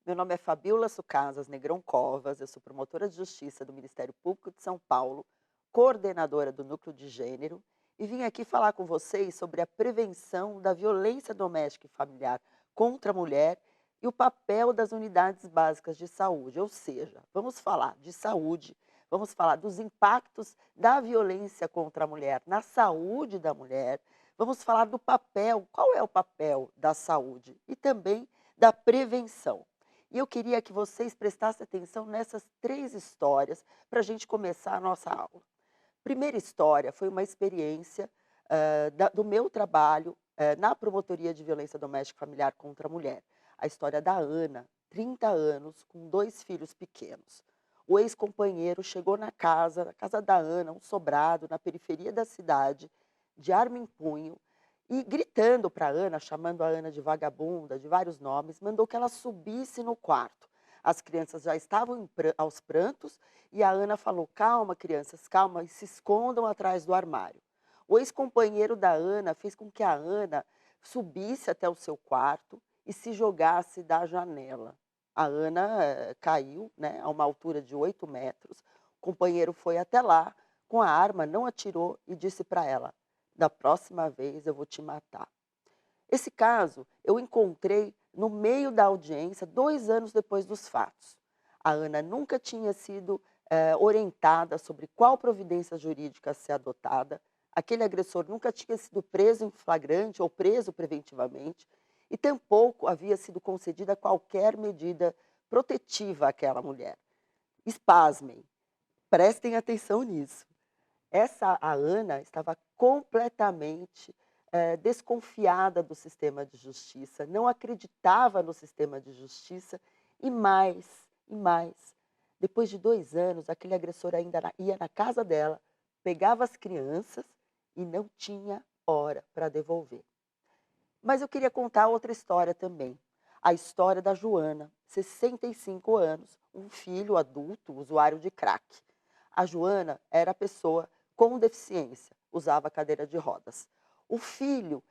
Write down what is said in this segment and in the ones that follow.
Meu nome é Fabiola Sucasas Negrão Covas, eu sou promotora de justiça do Ministério Público de São Paulo, coordenadora do Núcleo de Gênero, e vim aqui falar com vocês sobre a prevenção da violência doméstica e familiar contra a mulher e o papel das unidades básicas de saúde. Ou seja, vamos falar de saúde, vamos falar dos impactos da violência contra a mulher na saúde da mulher, vamos falar do papel, qual é o papel da saúde e também da prevenção. E eu queria que vocês prestassem atenção nessas 3 histórias para a gente começar a nossa aula. Primeira história foi uma experiência, do meu trabalho, na promotoria de violência doméstica e familiar contra a mulher. A história da Ana, 30 anos, com 2 filhos pequenos. O ex-companheiro chegou na casa da Ana, um sobrado na periferia da cidade, de arma em punho, e gritando para a Ana, chamando a Ana de vagabunda, de vários nomes, mandou que ela subisse no quarto. As crianças já estavam aos prantos e a Ana falou: "Calma, crianças, calma, e se escondam atrás do armário". O ex-companheiro da Ana fez com que a Ana subisse até o seu quarto e se jogasse da janela. A Ana caiu, né, a uma altura de 8 metros. O companheiro foi até lá com a arma, não atirou e disse para ela: "Da próxima vez eu vou te matar". Esse caso eu encontrei no meio da audiência, 2 anos depois dos fatos. A Ana nunca tinha sido, orientada sobre qual providência jurídica a ser adotada, aquele agressor nunca tinha sido preso em flagrante ou preso preventivamente, e tampouco havia sido concedida qualquer medida protetiva àquela mulher. Espasmem, prestem atenção nisso. A Ana estava completamente, desconfiada do sistema de justiça, não acreditava no sistema de justiça e mais, depois de 2 anos, aquele agressor ainda ia na casa dela, pegava as crianças e não tinha hora para devolver. Mas eu queria contar outra história também, a história da Joana, 65 anos, um filho adulto, usuário de crack. A Joana era pessoa com deficiência, usava cadeira de rodas. O filho,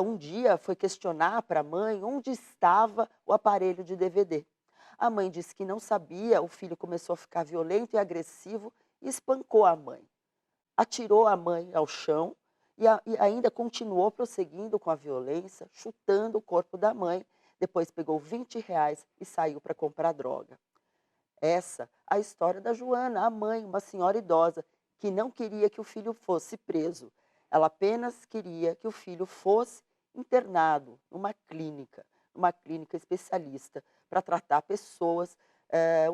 um dia foi questionar para a mãe onde estava o aparelho de DVD. A mãe disse que não sabia, o filho começou a ficar violento e agressivo e espancou a mãe. Atirou a mãe ao chão e ainda continuou prosseguindo com a violência, chutando o corpo da mãe. Depois pegou R$ 20 e saiu para comprar droga. Essa a história da Joana, a mãe, uma senhora idosa, que não queria que o filho fosse preso. Ela apenas queria que o filho fosse internado numa clínica especialista para tratar pessoas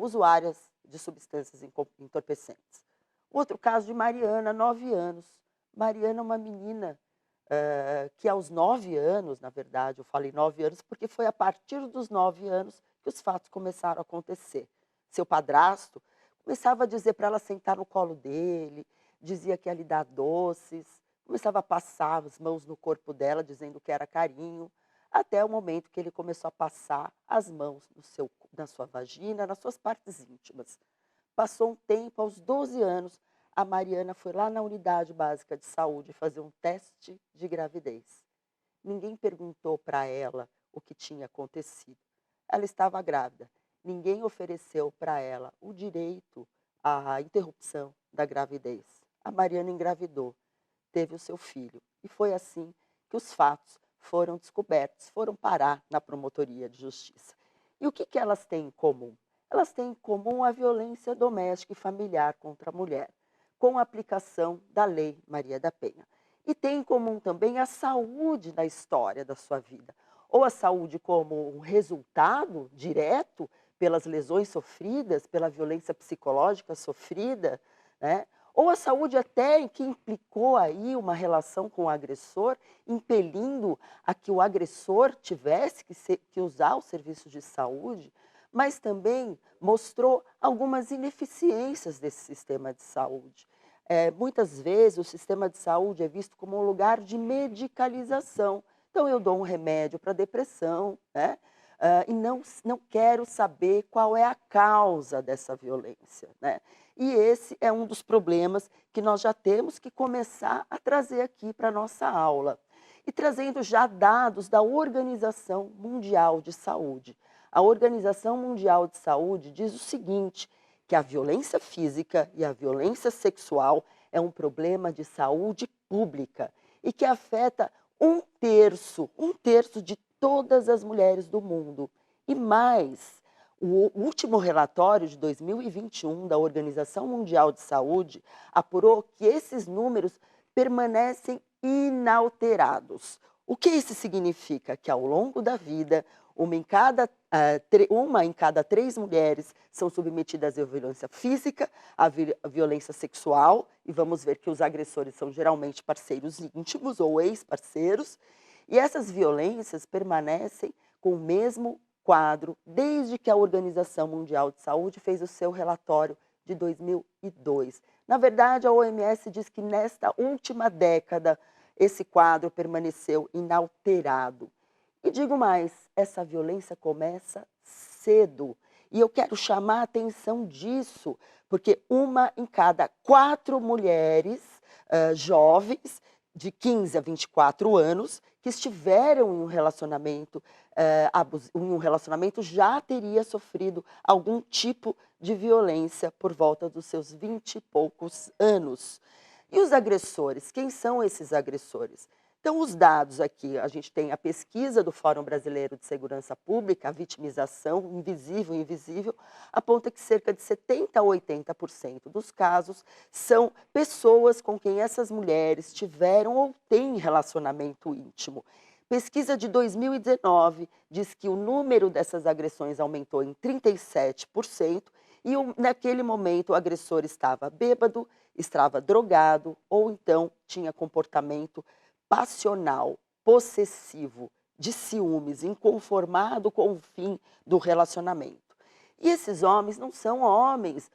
usuárias de substâncias entorpecentes. Outro caso de Mariana, 9 anos. Mariana é uma menina que aos 9 anos, na verdade, eu falei 9 anos porque foi a partir dos 9 anos que os fatos começaram a acontecer. Seu padrasto começava a dizer para ela sentar no colo dele, dizia que ia lhe dar doces, começava a passar as mãos no corpo dela, dizendo que era carinho, até o momento que ele começou a passar as mãos na sua vagina, nas suas partes íntimas. Passou um tempo, aos 12 anos, a Mariana foi lá na unidade básica de saúde fazer um teste de gravidez. Ninguém perguntou para ela o que tinha acontecido. Ela estava grávida. Ninguém ofereceu para ela o direito à interrupção da gravidez. A Mariana engravidou, teve o seu filho. E foi assim que os fatos foram descobertos, foram parar na promotoria de justiça. E o que elas têm em comum? Elas têm em comum a violência doméstica e familiar contra a mulher, com a aplicação da Lei Maria da Penha. E tem em comum também a saúde na história da sua vida, ou a saúde como um resultado direto pelas lesões sofridas, pela violência psicológica sofrida, né? Ou a saúde até em que implicou aí uma relação com o agressor, impelindo a que o agressor tivesse que usar os serviços de saúde, mas também mostrou algumas ineficiências desse sistema de saúde. Muitas vezes o sistema de saúde é visto como um lugar de medicalização. Então eu dou um remédio para depressão, né? E não quero saber qual é a causa dessa violência, né? E esse é um dos problemas que nós já temos que começar a trazer aqui para a nossa aula. e trazendo já dados da Organização Mundial de Saúde. A Organização Mundial de Saúde diz o seguinte, que a violência física e a violência sexual é um problema de saúde pública e que afeta um terço de todas as mulheres do mundo. E mais, o último relatório de 2021 da Organização Mundial de Saúde apurou que esses números permanecem inalterados. O que isso significa? Que ao longo da vida, uma em cada 3 mulheres são submetidas à violência física, à violência sexual, e vamos ver que os agressores são geralmente parceiros íntimos ou ex-parceiros, e essas violências permanecem com o mesmo quadro desde que a Organização Mundial de Saúde fez o seu relatório de 2002. Na verdade, a OMS diz que nesta última década esse quadro permaneceu inalterado. E digo mais, essa violência começa cedo. E eu quero chamar a atenção disso, porque uma em cada 4 mulheres jovens, de 15 a 24 anos, que estiveram em um relacionamento já teria sofrido algum tipo de violência por volta dos seus 20 e poucos anos. E os agressores? Quem são esses agressores? Então, os dados aqui, a gente tem a pesquisa do Fórum Brasileiro de Segurança Pública, a vitimização, invisível e invisível, aponta que cerca de 70% a 80% dos casos são pessoas com quem essas mulheres tiveram ou têm relacionamento íntimo. Pesquisa de 2019 diz que o número dessas agressões aumentou em 37% e naquele momento o agressor estava bêbado, estava drogado ou então tinha comportamento passional, possessivo, de ciúmes, inconformado com o fim do relacionamento. E esses homens não são homens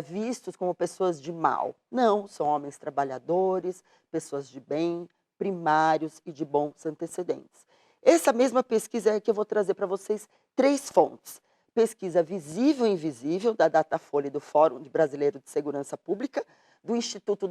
vistos como pessoas de mal. Não, são homens trabalhadores, pessoas de bem, primários e de bons antecedentes. Essa mesma pesquisa é que eu vou trazer para vocês 3 fontes. Pesquisa visível e invisível, da Datafolha e do Fórum Brasileiro de Segurança Pública, do Instituto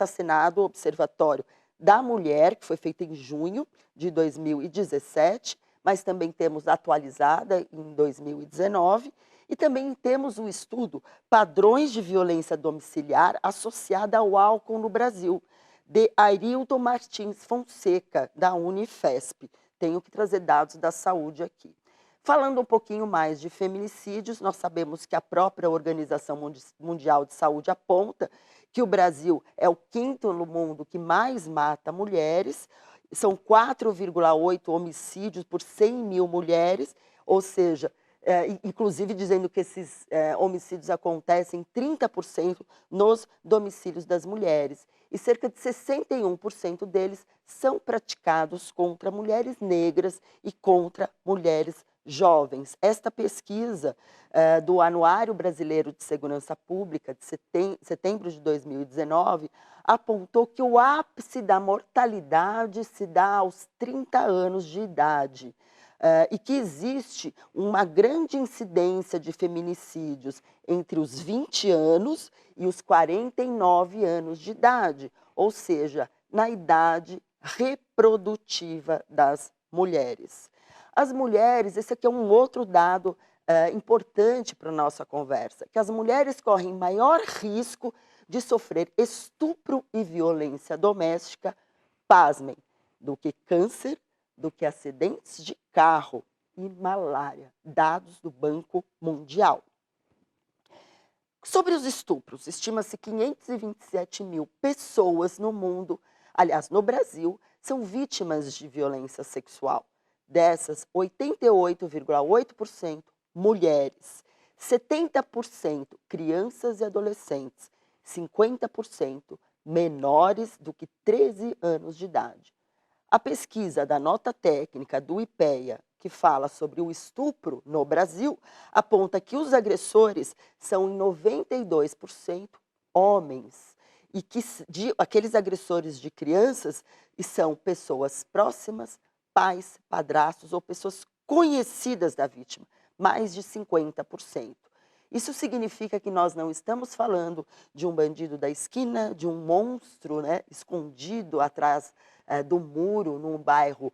Senado Observatório da Mulher, que foi feita em junho de 2017, mas também temos atualizada em 2019, e também temos o estudo Padrões de Violência Domiciliar associada ao álcool no Brasil, de Arilton Martins Fonseca, da Unifesp. Tenho que trazer dados da saúde aqui. Falando um pouquinho mais de feminicídios, nós sabemos que a própria Organização Mundial de Saúde aponta que o Brasil é o 5º no mundo que mais mata mulheres, são 4,8 homicídios por 100 mil mulheres, ou seja, inclusive dizendo que esses homicídios acontecem 30% nos domicílios das mulheres. E cerca de 61% deles são praticados contra mulheres negras e contra mulheres jovens. Esta pesquisa do Anuário Brasileiro de Segurança Pública, de setembro de 2019, apontou que o ápice da mortalidade se dá aos 30 anos de idade. E que existe uma grande incidência de feminicídios entre os 20 anos e os 49 anos de idade, ou seja, na idade reprodutiva das mulheres. As mulheres, esse aqui é um outro dado importante para a nossa conversa, que as mulheres correm maior risco de sofrer estupro e violência doméstica, pasmem, do que câncer, do que acidentes de carro e malária, dados do Banco Mundial. Sobre os estupros, estima-se 527 mil pessoas no mundo, aliás, no Brasil, são vítimas de violência sexual. Dessas, 88,8% mulheres, 70% crianças e adolescentes, 50% menores do que 13 anos de idade. A pesquisa da nota técnica do IPEA, que fala sobre o estupro no Brasil, aponta que os agressores são em 92% homens e que aqueles agressores de crianças são pessoas próximas, pais, padrastos ou pessoas conhecidas da vítima, mais de 50%. Isso significa que nós não estamos falando de um bandido da esquina, de um monstro, né, escondido atrás do muro num bairro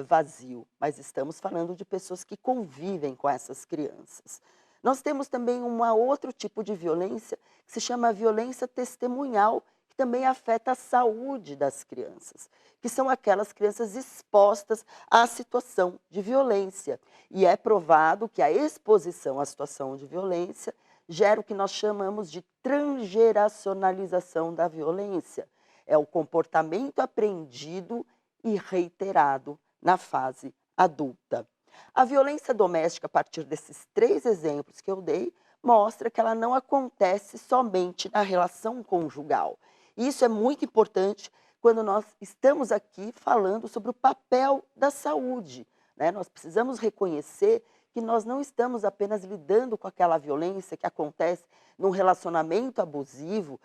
vazio, mas estamos falando de pessoas que convivem com essas crianças. Nós temos também um outro tipo de violência que se chama violência testemunhal, que também afeta a saúde das crianças, que são aquelas crianças expostas à situação de violência. E é provado que a exposição à situação de violência gera o que nós chamamos de transgeracionalização da violência. É o comportamento aprendido e reiterado na fase adulta. A violência doméstica, a partir desses 3 exemplos que eu dei, mostra que ela não acontece somente na relação conjugal. Isso é muito importante quando nós estamos aqui falando sobre o papel da saúde, né? Nós precisamos reconhecer que nós não estamos apenas lidando com aquela violência que acontece num relacionamento abusivo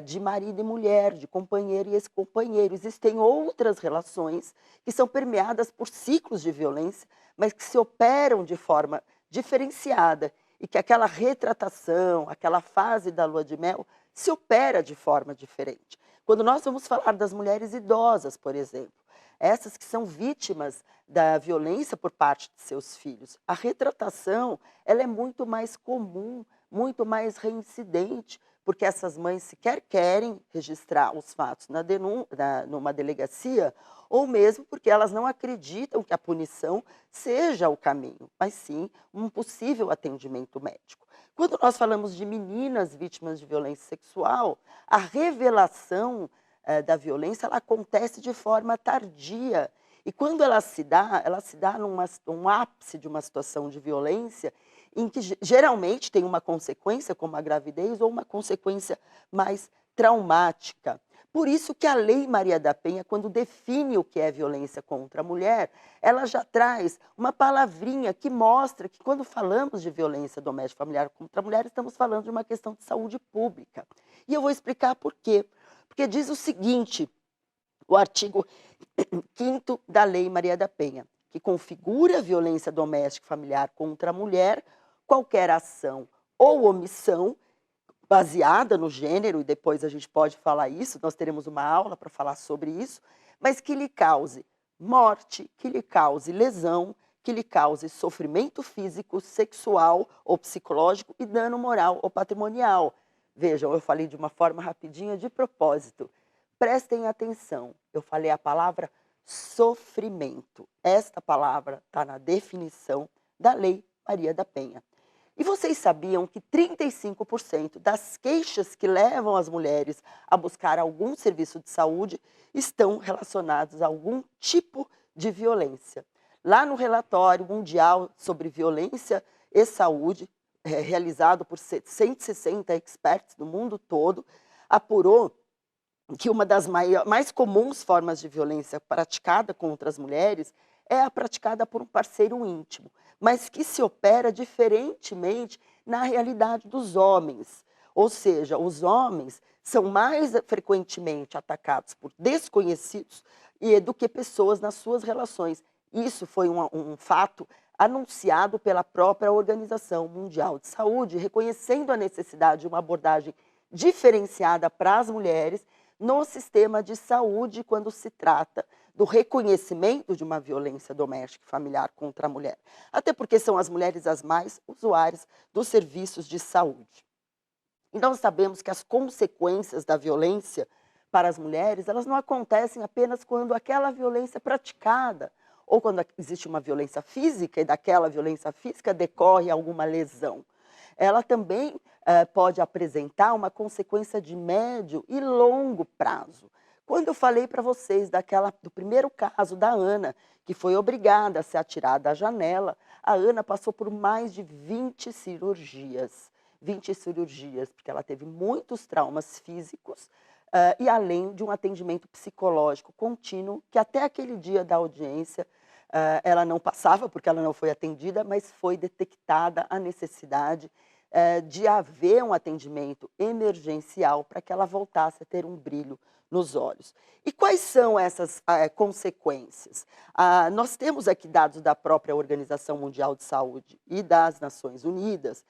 de marido e mulher, de companheiro e ex-companheiro. Existem outras relações que são permeadas por ciclos de violência, mas que se operam de forma diferenciada e que aquela retratação, aquela fase da lua de mel, se opera de forma diferente. Quando nós vamos falar das mulheres idosas, por exemplo, essas que são vítimas da violência por parte de seus filhos, a retratação ela é muito mais comum, muito mais reincidente, porque essas mães sequer querem registrar os fatos numa delegacia, ou mesmo porque elas não acreditam que a punição seja o caminho, mas sim um possível atendimento médico. Quando nós falamos de meninas vítimas de violência sexual, a revelação da violência ela acontece de forma tardia. E quando ela se dá num ápice de uma situação de violência, em que geralmente tem uma consequência, como a gravidez, ou uma consequência mais traumática. Por isso que a Lei Maria da Penha, quando define o que é violência contra a mulher, ela já traz uma palavrinha que mostra que quando falamos de violência doméstica familiar contra a mulher, estamos falando de uma questão de saúde pública. E eu vou explicar por quê. Porque diz o seguinte, o artigo 5º da Lei Maria da Penha, que configura a violência doméstica familiar contra a mulher, qualquer ação ou omissão baseada no gênero, e depois a gente pode falar isso, nós teremos uma aula para falar sobre isso, mas que lhe cause morte, que lhe cause lesão, que lhe cause sofrimento físico, sexual ou psicológico e dano moral ou patrimonial. Vejam, eu falei de uma forma rapidinha de propósito. Prestem atenção, eu falei a palavra sofrimento. Esta palavra está na definição da Lei Maria da Penha. E vocês sabiam que 35% das queixas que levam as mulheres a buscar algum serviço de saúde estão relacionadas a algum tipo de violência? Lá no relatório mundial sobre violência e saúde, realizado por 160 experts do mundo todo, apurou que uma das mais comuns formas de violência praticada contra as mulheres é a praticada por um parceiro íntimo, mas que se opera diferentemente na realidade dos homens. Ou seja, os homens são mais frequentemente atacados por desconhecidos do que pessoas nas suas relações. Isso foi um fato anunciado pela própria Organização Mundial de Saúde, reconhecendo a necessidade de uma abordagem diferenciada para as mulheres no sistema de saúde quando se trata do reconhecimento de uma violência doméstica e familiar contra a mulher. Até porque são as mulheres as mais usuárias dos serviços de saúde. E nós sabemos que as consequências da violência para as mulheres, elas não acontecem apenas quando aquela violência é praticada, ou quando existe uma violência física e daquela violência física decorre alguma lesão. Ela também pode apresentar uma consequência de médio e longo prazo. Quando eu falei para vocês do primeiro caso da Ana, que foi obrigada a ser atirada da janela, a Ana passou por mais de 20 cirurgias. 20 cirurgias, porque ela teve muitos traumas físicos e além de um atendimento psicológico contínuo, que até aquele dia da audiência ela não passava, porque ela não foi atendida, mas foi detectada a necessidade de haver um atendimento emergencial para que ela voltasse a ter um brilho nos olhos. E quais são essas consequências? Nós temos aqui dados da própria Organização Mundial de Saúde e das Nações Unidas.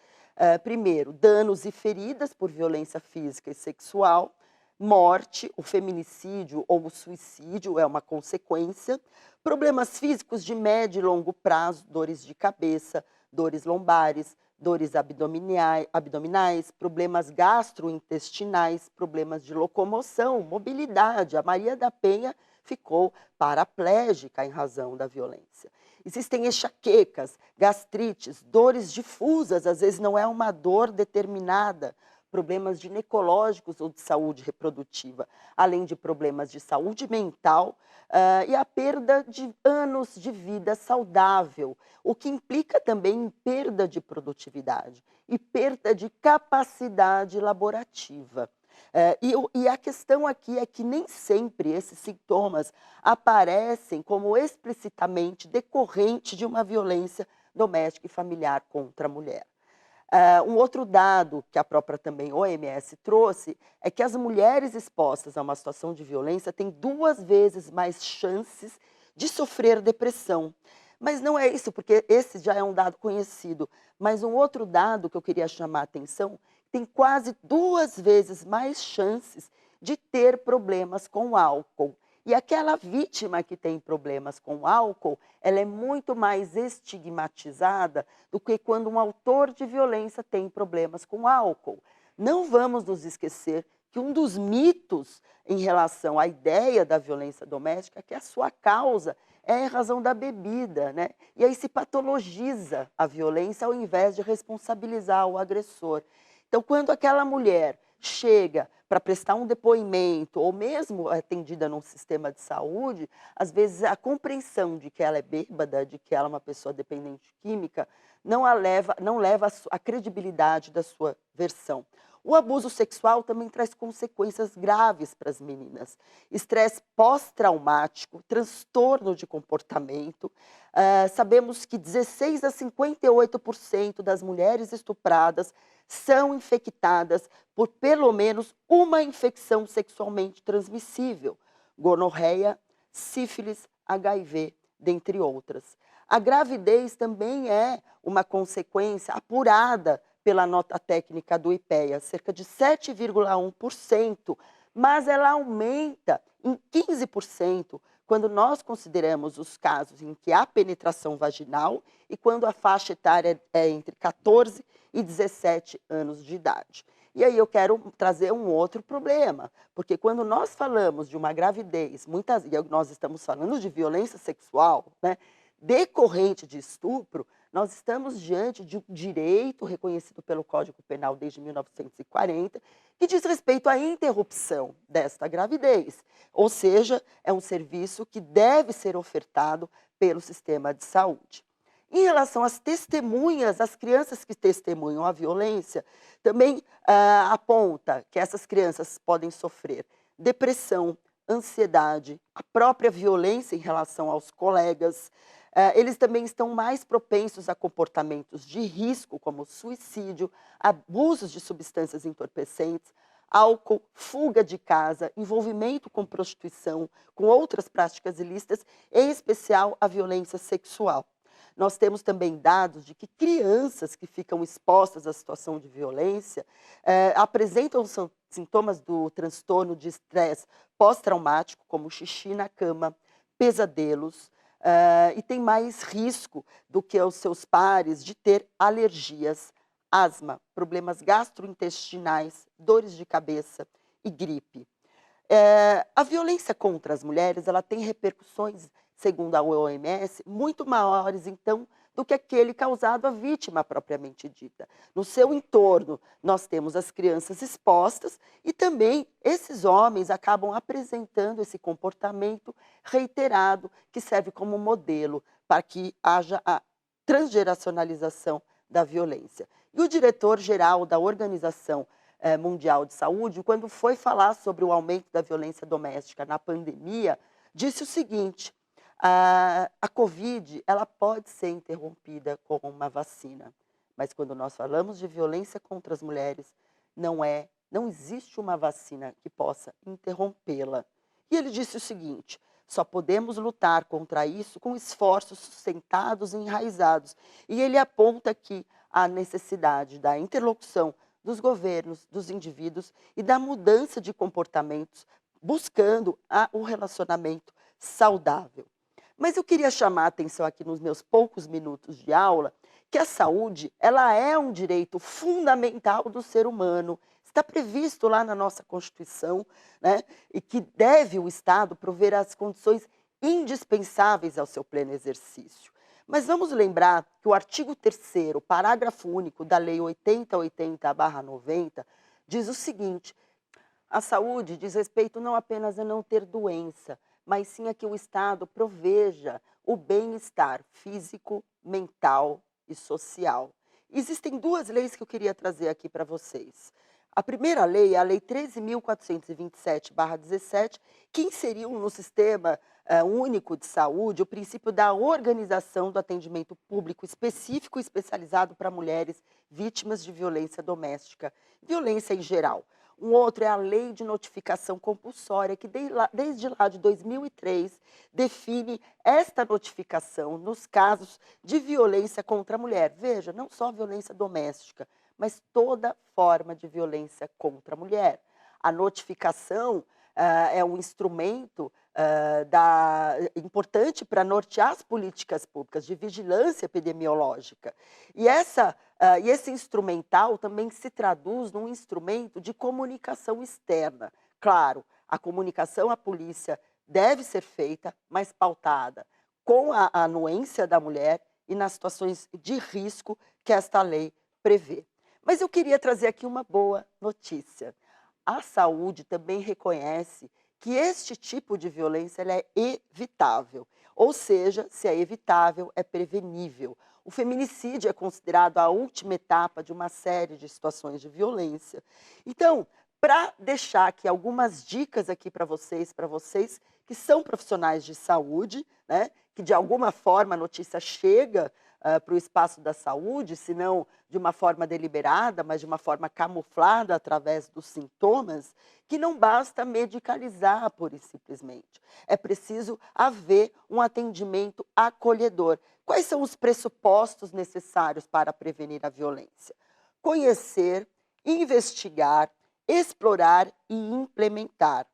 Primeiro, danos e feridas por violência física e sexual. Morte, o feminicídio ou o suicídio é uma consequência. Problemas físicos de médio e longo prazo, dores de cabeça, dores lombares, dores abdominais, problemas gastrointestinais, problemas de locomoção, mobilidade. A Maria da Penha ficou paraplégica em razão da violência. Existem enxaquecas, gastrites, dores difusas, às vezes não é uma dor determinada, problemas ginecológicos ou de saúde reprodutiva, além de problemas de saúde mental, e a perda de anos de vida saudável, o que implica também em perda de produtividade e perda de capacidade laborativa. E a questão aqui é que nem sempre esses sintomas aparecem como explicitamente decorrente de uma violência doméstica e familiar contra a mulher. Um outro dado que a própria também OMS trouxe é que as mulheres expostas a uma situação de violência têm 2 vezes mais chances de sofrer depressão. Mas não é isso, porque esse já é um dado conhecido. Mas um outro dado que eu queria chamar a atenção, tem quase 2 vezes mais chances de ter problemas com álcool. E aquela vítima que tem problemas com álcool, ela é muito mais estigmatizada do que quando um autor de violência tem problemas com álcool. Não vamos nos esquecer que um dos mitos em relação à ideia da violência doméstica é que a sua causa é em razão da bebida, né? E aí se patologiza a violência ao invés de responsabilizar o agressor. Então, quando aquela mulher chega para prestar um depoimento, ou mesmo atendida num sistema de saúde, às vezes a compreensão de que ela é bêbada, de que ela é uma pessoa dependente química, não leva a credibilidade da sua versão. O abuso sexual também traz consequências graves para as meninas. Estresse pós-traumático, transtorno de comportamento. Sabemos que 16 a 58% das mulheres estupradas são infectadas por pelo menos uma infecção sexualmente transmissível, gonorreia, sífilis, HIV, dentre outras. A gravidez também é uma consequência apurada pela nota técnica do IPEA, cerca de 7,1%, mas ela aumenta em 15% quando nós consideramos os casos em que há penetração vaginal e quando a faixa etária é entre 14 e 17 anos de idade. E aí eu quero trazer um outro problema, porque quando nós falamos de uma gravidez, e nós estamos falando de violência sexual, né, decorrente de estupro, nós estamos diante de um direito reconhecido pelo Código Penal desde 1940, que diz respeito à interrupção desta gravidez. Ou seja, é um serviço que deve ser ofertado pelo sistema de saúde. Em relação às testemunhas, as crianças que testemunham a violência, também aponta que essas crianças podem sofrer depressão, ansiedade, a própria violência em relação aos colegas. Eles também estão mais propensos a comportamentos de risco, como suicídio, abusos de substâncias entorpecentes, álcool, fuga de casa, envolvimento com prostituição, com outras práticas ilícitas, em especial a violência sexual. Nós temos também dados de que crianças que ficam expostas à situação de violência apresentam sintomas do transtorno de estresse pós-traumático, como xixi na cama, pesadelos, e tem mais risco do que os seus pares de ter alergias, asma, problemas gastrointestinais, dores de cabeça e gripe. A violência contra as mulheres, ela tem repercussões, segundo a OMS, muito maiores, então, do que aquele causado à vítima propriamente dita. No seu entorno, nós temos as crianças expostas e também esses homens acabam apresentando esse comportamento reiterado, que serve como modelo para que haja a transgeracionalização da violência. E o diretor-geral da Organização Mundial de Saúde, quando foi falar sobre o aumento da violência doméstica na pandemia, disse o seguinte: a Covid, ela pode ser interrompida com uma vacina, mas quando nós falamos de violência contra as mulheres, não existe uma vacina que possa interrompê-la. E ele disse o seguinte: só podemos lutar contra isso com esforços sustentados e enraizados. E ele aponta aqui a necessidade da interlocução dos governos, dos indivíduos e da mudança de comportamentos, buscando o relacionamento saudável. Mas eu queria chamar a atenção aqui nos meus poucos minutos de aula, que a saúde, ela é um direito fundamental do ser humano. Está previsto lá na nossa Constituição, né, e que deve o Estado prover as condições indispensáveis ao seu pleno exercício. Mas vamos lembrar que o artigo 3º, parágrafo único da Lei 8080/90, diz o seguinte: a saúde diz respeito não apenas a não ter doença, mas sim a que o Estado proveja o bem-estar físico, mental e social. Existem duas leis que eu queria trazer aqui para vocês. A primeira lei é a Lei 13.427/17, que inseriu no Sistema Único de Saúde o princípio da organização do atendimento público específico e especializado para mulheres vítimas de violência doméstica, violência em geral. Um outro é a Lei de Notificação Compulsória, que desde lá de 2003 define esta notificação nos casos de violência contra a mulher. Veja, não só violência doméstica, mas toda forma de violência contra a mulher. A notificação é um instrumento importante para nortear as políticas públicas de vigilância epidemiológica. E esse instrumental também se traduz num instrumento de comunicação externa. Claro, a comunicação à polícia deve ser feita, mas pautada com a anuência da mulher e nas situações de risco que esta lei prevê. Mas eu queria trazer aqui uma boa notícia. A saúde também reconhece que este tipo de violência ela é evitável, ou seja, se é evitável, é prevenível. O feminicídio é considerado a última etapa de uma série de situações de violência. Então, para deixar aqui algumas dicas aqui para vocês que são profissionais de saúde, né, que de alguma forma a notícia chega para o espaço da saúde, se não de uma forma deliberada, mas de uma forma camuflada através dos sintomas, que não basta medicalizar pura e simplesmente. É preciso haver um atendimento acolhedor. Quais são os pressupostos necessários para prevenir a violência? Conhecer, investigar, explorar e implementar.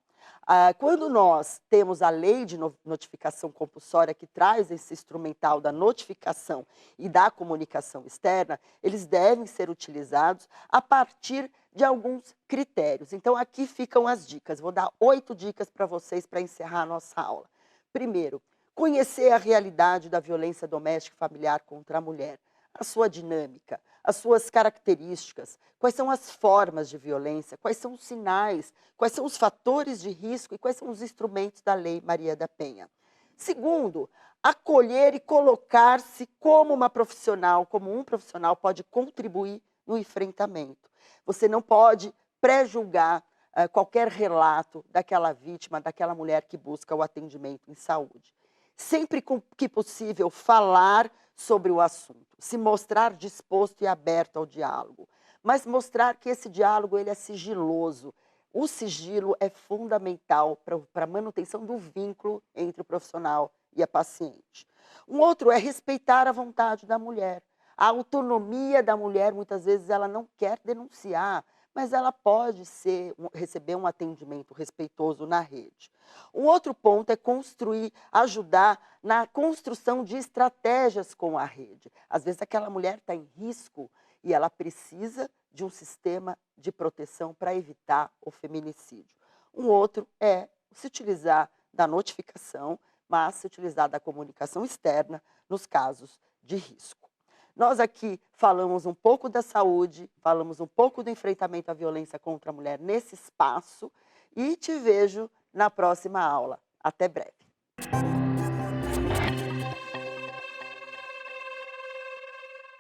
Quando nós temos a lei de notificação compulsória que traz esse instrumental da notificação e da comunicação externa, eles devem ser utilizados a partir de alguns critérios. Então, aqui ficam as dicas. Vou dar 8 dicas para vocês para encerrar a nossa aula. Primeiro, conhecer a realidade da violência doméstica e familiar contra a mulher, a sua dinâmica, as suas características, quais são as formas de violência, quais são os sinais, quais são os fatores de risco e quais são os instrumentos da Lei Maria da Penha. Segundo, acolher e colocar-se como uma profissional, como um profissional pode contribuir no enfrentamento. Você não pode pré-julgar qualquer relato daquela vítima, daquela mulher que busca o atendimento em saúde. Sempre que possível, falar sobre o assunto, se mostrar disposto e aberto ao diálogo, mas mostrar que esse diálogo ele é sigiloso. O sigilo é fundamental para a manutenção do vínculo entre o profissional e a paciente. Um outro é respeitar a vontade da mulher. A autonomia da mulher, muitas vezes, ela não quer denunciar, mas ela pode receber um atendimento respeitoso na rede. Um outro ponto é ajudar na construção de estratégias com a rede. Às vezes aquela mulher está em risco e ela precisa de um sistema de proteção para evitar o feminicídio. Um outro é se utilizar da notificação, mas se utilizar da comunicação externa nos casos de risco. Nós aqui falamos um pouco da saúde, falamos um pouco do enfrentamento à violência contra a mulher nesse espaço e te vejo na próxima aula. Até breve.